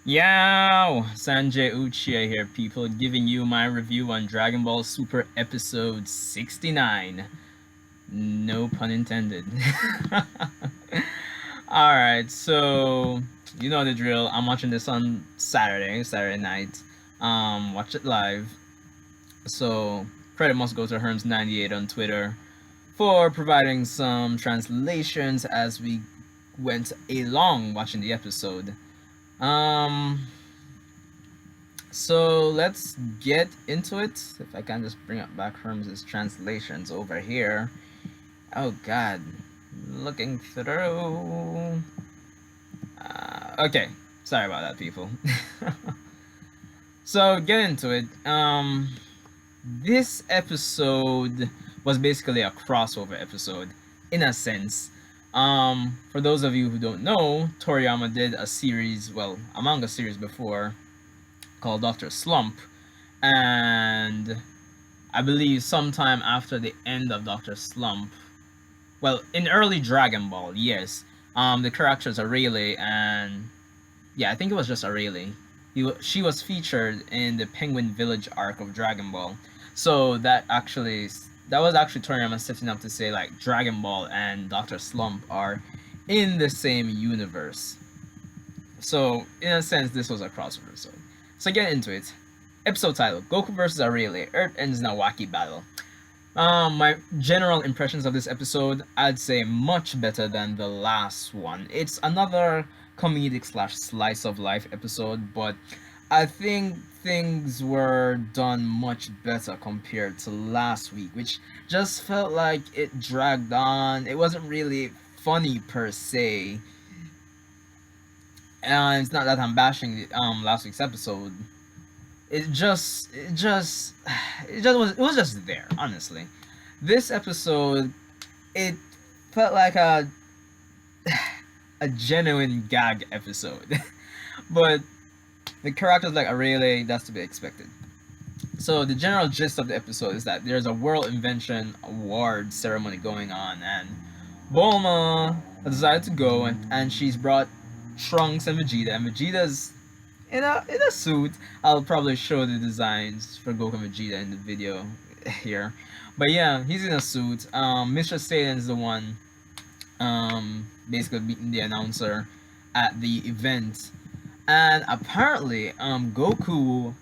Yo, Sanjay Uchiha here, people, giving you my review on Dragon Ball Super Episode 69. No pun intended. Alright, so, you know the drill. I'm watching this on Saturday night. Watch it live. So, credit must go to Herms98 on Twitter for providing some translations as we went along watching the episode. So let's get into it. If I can just bring up back Herms's translations over here. Oh god, looking through. Okay, sorry about that, people. So get into it. This episode was basically a crossover episode, in a sense. For those of you who don't know, Toriyama did a series, well, a manga series before, called Dr.Slump, and I believe sometime after the end of Dr.Slump, well, in early Dragon Ball, yes, the characters Arale and, yeah, I think it was just Arale. She was featured in the Penguin Village arc of Dragon Ball, so that was actually Toriyama setting up to say, like, Dragon Ball and Dr.Slump are in the same universe. So, in a sense, this was a crossover episode. So get into it. Episode title, Goku vs. Arale, Earth ends in a wacky battle. My general impressions of this episode, I'd say much better than the last one. It's another comedic / slice of life episode, but I think things were done much better compared to last week, which just felt like it dragged on. It wasn't really funny per se. And it's not that I'm bashing last week's episode. It was just there, honestly. This episode, it felt like a genuine gag episode. But the characters like Arale, that's to be expected. So the general gist of the episode is that there's a World Invention Award ceremony going on, and Bulma decided to go, and she's brought Trunks and Vegeta's in a suit. I'll probably show the designs for Goku and Vegeta in the video here. But yeah, he's in a suit. Mr. Satan's the one basically beating the announcer at the event. And apparently, Goku,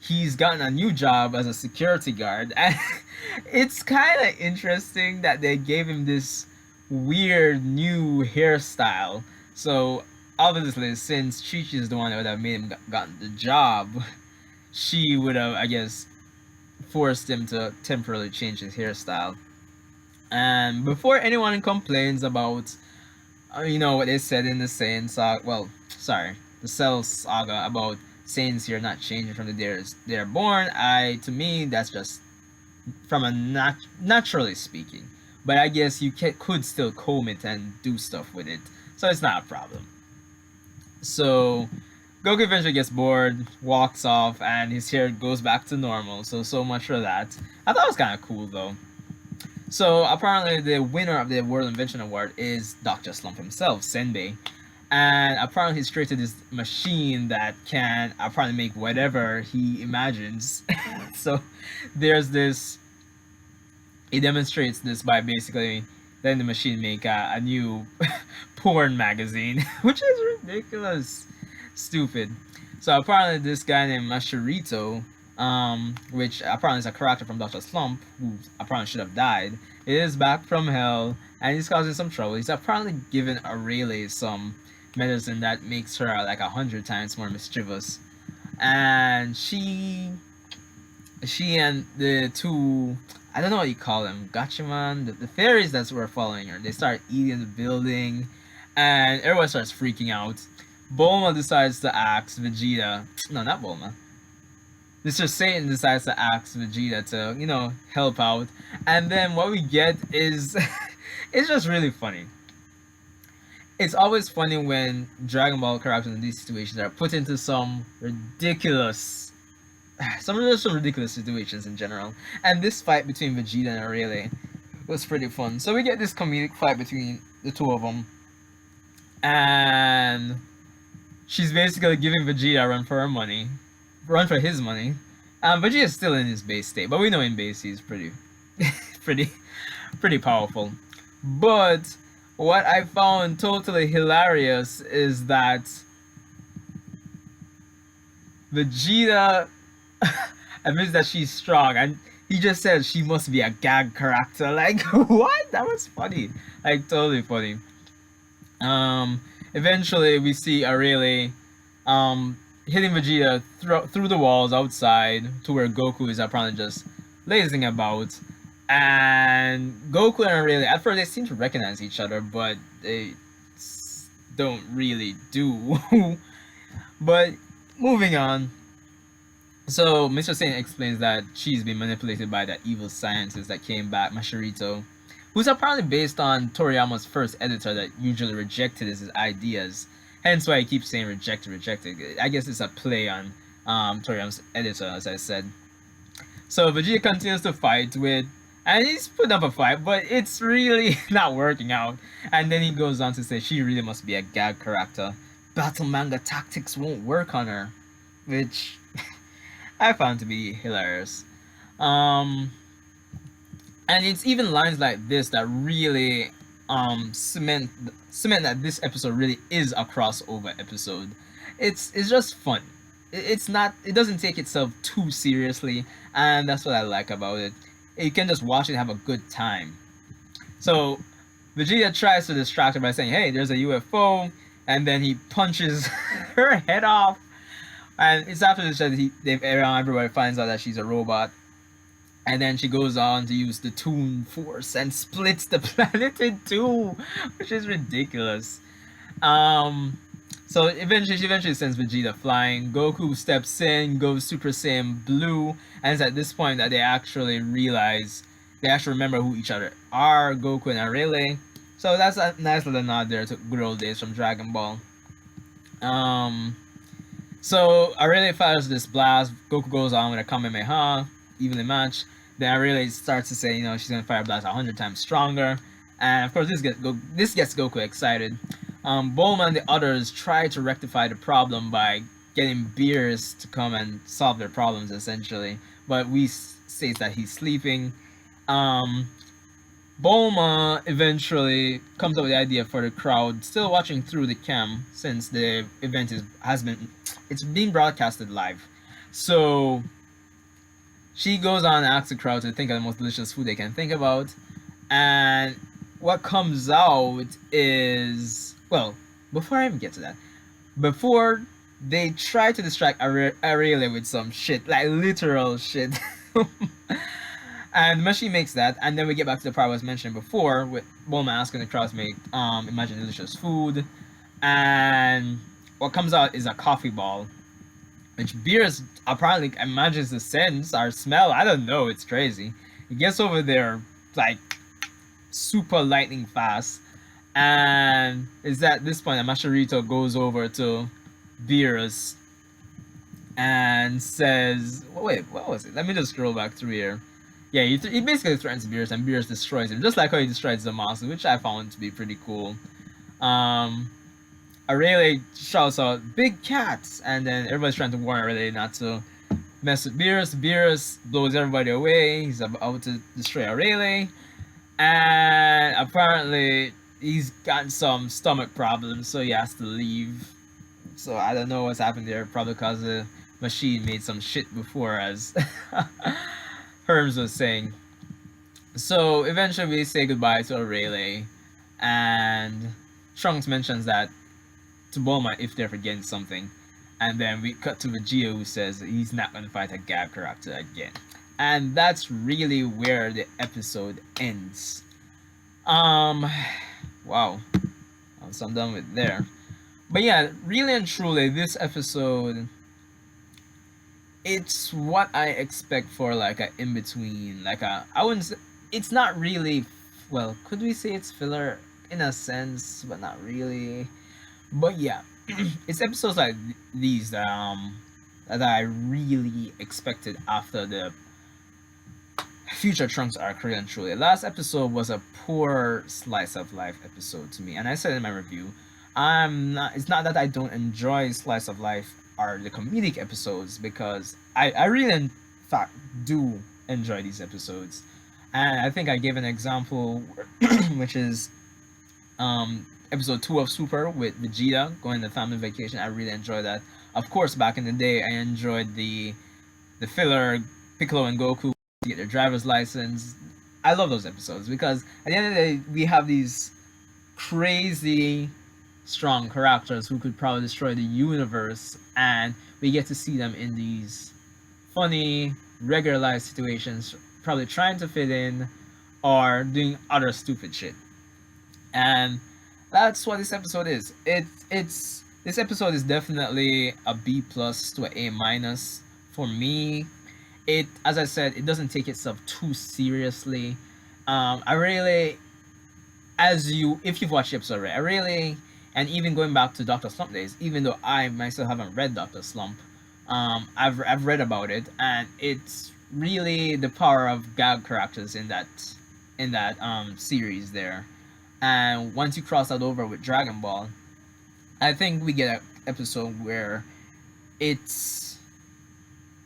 he's gotten a new job as a security guard. And it's kind of interesting that they gave him this weird new hairstyle. So, obviously, since Chi-Chi is the one that would have made him gotten the job, she would have, I guess, forced him to temporarily change his hairstyle. And before anyone complains about, what they said in the Saiyan saga, the Cell saga about Saiyans here not changing from the day they're born, to me, that's just from a naturally speaking. But I guess you could still comb it and do stuff with it, so it's not a problem. So Goku eventually gets bored, walks off, and his hair goes back to normal. So much for that. I thought it was kind of cool though. So apparently the winner of the World Invention Award is Dr. Slump himself, Senbei. And apparently he's created this machine that can apparently make whatever he imagines. So there's this, he demonstrates this by basically letting the machine make a new porn magazine, which is ridiculous. Stupid. So apparently this guy named Mashirito, which apparently is a character from Dr. Slump, who apparently should have died, is back from hell, and he's causing some trouble. He's apparently given Arale some medicine that makes her like 100 times more mischievous. And she and the two, I don't know what you call them, Gatchaman, the fairies that were following her, they start eating the building, and everyone starts freaking out. Bulma decides to ask Vegeta, no, not Bulma, Mr. Satan decides to ask Vegeta to, help out, and then what we get is, it's just really funny. It's always funny when Dragon Ball characters in these situations are put into some ridiculous situations in general. And this fight between Vegeta and Arale was pretty fun. So we get this comedic fight between the two of them, and she's basically giving Vegeta a run for his money. Vegeta's still in his base state, but we know in base he's pretty, pretty, pretty powerful. But what I found totally hilarious is that Vegeta admits that she's strong, and he just says she must be a gag character. Like, what? That was funny. Like, totally funny. Eventually we see Arale, hitting Vegeta through the walls outside to where Goku is apparently just lazing about. And Goku and Arale, at first they seem to recognize each other, but they don't really do. But moving on. So Mr. Satan explains that she's been manipulated by that evil scientist that came back, Masharito, who's apparently based on Toriyama's first editor that usually rejected his ideas. Hence why he keeps saying rejected. I guess it's a play on Toriyama's editor, as I said. So Vegeta continues to fight with, and he's putting up a fight, but it's really not working out. And then he goes on to say she really must be a gag character. Battle manga tactics won't work on her, which I found to be hilarious. And it's even lines like this that really cement that this episode really is a crossover episode. It's just fun. It doesn't take itself too seriously, and that's what I like about it. You can just watch it and have a good time. So Vegeta tries to distract her by saying, "Hey, there's a UFO," and then he punches her head off. And it's after this that everybody finds out that she's a robot. And then she goes on to use the Toon Force and splits the planet in two, which is ridiculous. So eventually, she eventually sends Vegeta flying. Goku steps in, goes Super Saiyan Blue, and it's at this point that they actually remember who each other are, Goku and Arale. So that's a nice little nod there to good old days from Dragon Ball. So Arale fires this blast. Goku goes on with a Kamehameha, evenly matched. Then Arale starts to say, she's gonna fire blast 100 times stronger, and of course this gets Goku excited. Bulma and the others try to rectify the problem by getting Beerus to come and solve their problems, essentially. But we states that he's sleeping. Bulma eventually comes up with the idea for the crowd still watching through the cam, since the event it's being broadcasted live. So she goes on and asks the crowd to think of the most delicious food they can think about, and what comes out is, well, before I even get to that, before they try to distract Arale with some shit, like literal shit. And the machine makes that, and then we get back to the part I was mentioned before, with Bulma asking the crowd to make imagine delicious food, and what comes out is a coffee ball, which Beerus apparently imagines the sense or smell. I don't know, it's crazy. He gets over there like super lightning fast, and it's at this point that Masharito goes over to Beerus and says, wait, what was it? Let me just scroll back through here. Yeah, he basically threatens Beerus, and Beerus destroys him, just like how he destroys Zamasu, which I found to be pretty cool. Arale shouts out, "Big cats!" And then everybody's trying to warn Arale not to mess with Beerus. Beerus blows everybody away. He's about to destroy Arale. And apparently, he's gotten some stomach problems, so he has to leave. So I don't know what's happened there, probably because the machine made some shit before, as Herms was saying. So eventually we say goodbye to Arale, and Trunks mentions that to Bulma if they're forgetting something, and then we cut to Vegeta, who says he's not going to fight a gag character again. And that's really where the episode ends. Wow, so I'm done with there. But yeah, really and truly, this episode, it's what I expect for like a in-between, like I wouldn't say, it's not really, well, could we say it's filler in a sense, but not really. But yeah, it's episodes like these that I really expected after the Future Trunks arc, really and truly. Last episode was a poor slice of life episode to me, and I said in my review, It's not that I don't enjoy slice of life or the comedic episodes, because I really in fact do enjoy these episodes. And I think I gave an example which is episode 2 of Super with Vegeta going on the family vacation. I really enjoyed that. Of course, back in the day, I enjoyed the filler Piccolo and Goku to get their driver's license. I love those episodes because at the end of the day, we have these crazy strong characters who could probably destroy the universe, and we get to see them in these funny, regular life situations, probably trying to fit in or doing other stupid shit. And that's what this episode is. It's this episode is definitely a B plus to an A minus for me. It, as I said, it doesn't take itself too seriously. I really, as you, if you've watched the episode already, I really, and even going back to Dr. Slump days, even though I myself haven't read Dr. Slump, I've read about it, and it's really the power of gag characters in that series there. And once you cross that over with Dragon Ball, I think we get an episode where it's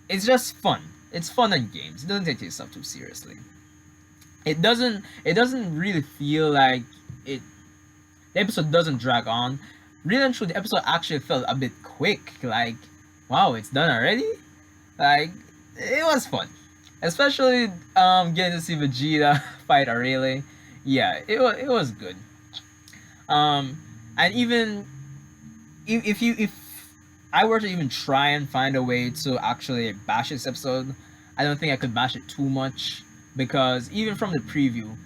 it's just fun. It's fun and games. It doesn't take itself too seriously. It doesn't really feel like it. The episode doesn't drag on. Really and truly, the episode actually felt a bit quick. Like, wow, it's done already. Like, it was fun, especially getting to see Vegeta fight Arale. Yeah, it was good. And even if I were to even try and find a way to actually bash this episode, I don't think I could bash it too much, because even from the preview,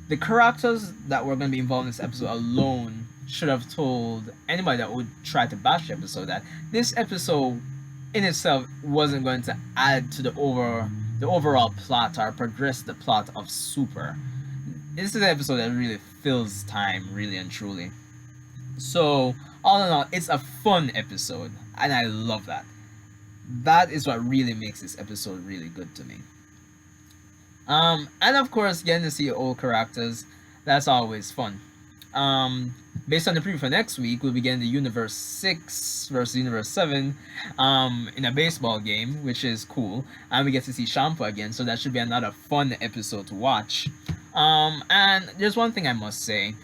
the characters that were going to be involved in this episode alone should have told anybody that would try to bash the episode that this episode in itself wasn't going to add to the overall plot or progress the plot of Super. This is an episode that really fills time, really and truly. So, all in all, it's a fun episode, and I love that. That is what really makes this episode really good to me. And of course, getting to see old characters, that's always fun. Based on the preview for next week, we'll be getting the Universe 6 versus Universe 7 in a baseball game, which is cool. And we get to see Shampoo again, so that should be another fun episode to watch. And there's one thing I must say.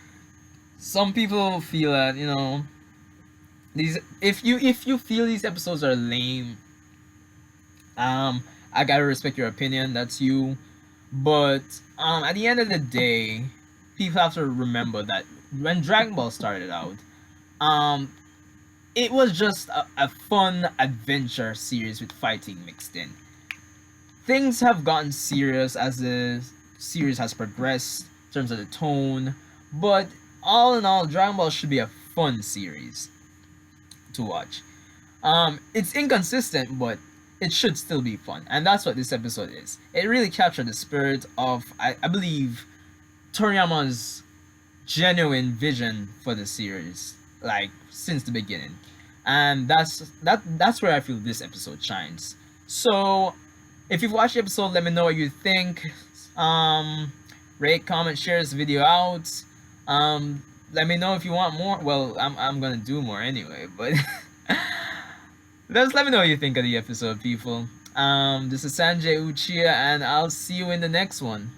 Some people feel that, these if you feel these episodes are lame, I gotta respect your opinion. That's you. But at the end of the day, people have to remember that when Dragon Ball started out, um, it was just a fun adventure series with fighting mixed in. Things have gotten serious as the series has progressed in terms of the tone, but all in all, Dragon Ball should be a fun series to watch. It's inconsistent, but it should still be fun, and that's what this episode is. It really captured the spirit of, I believe, Toriyama's genuine vision for the series, like since the beginning, and that's where I feel this episode shines. So, if you've watched the episode, let me know what you think. Rate, comment, share this video out. Let me know if you want more. Well, I'm gonna do more anyway, but just let me know what you think of the episode, people. This is Sanjay Uchiha, and I'll see you in the next one.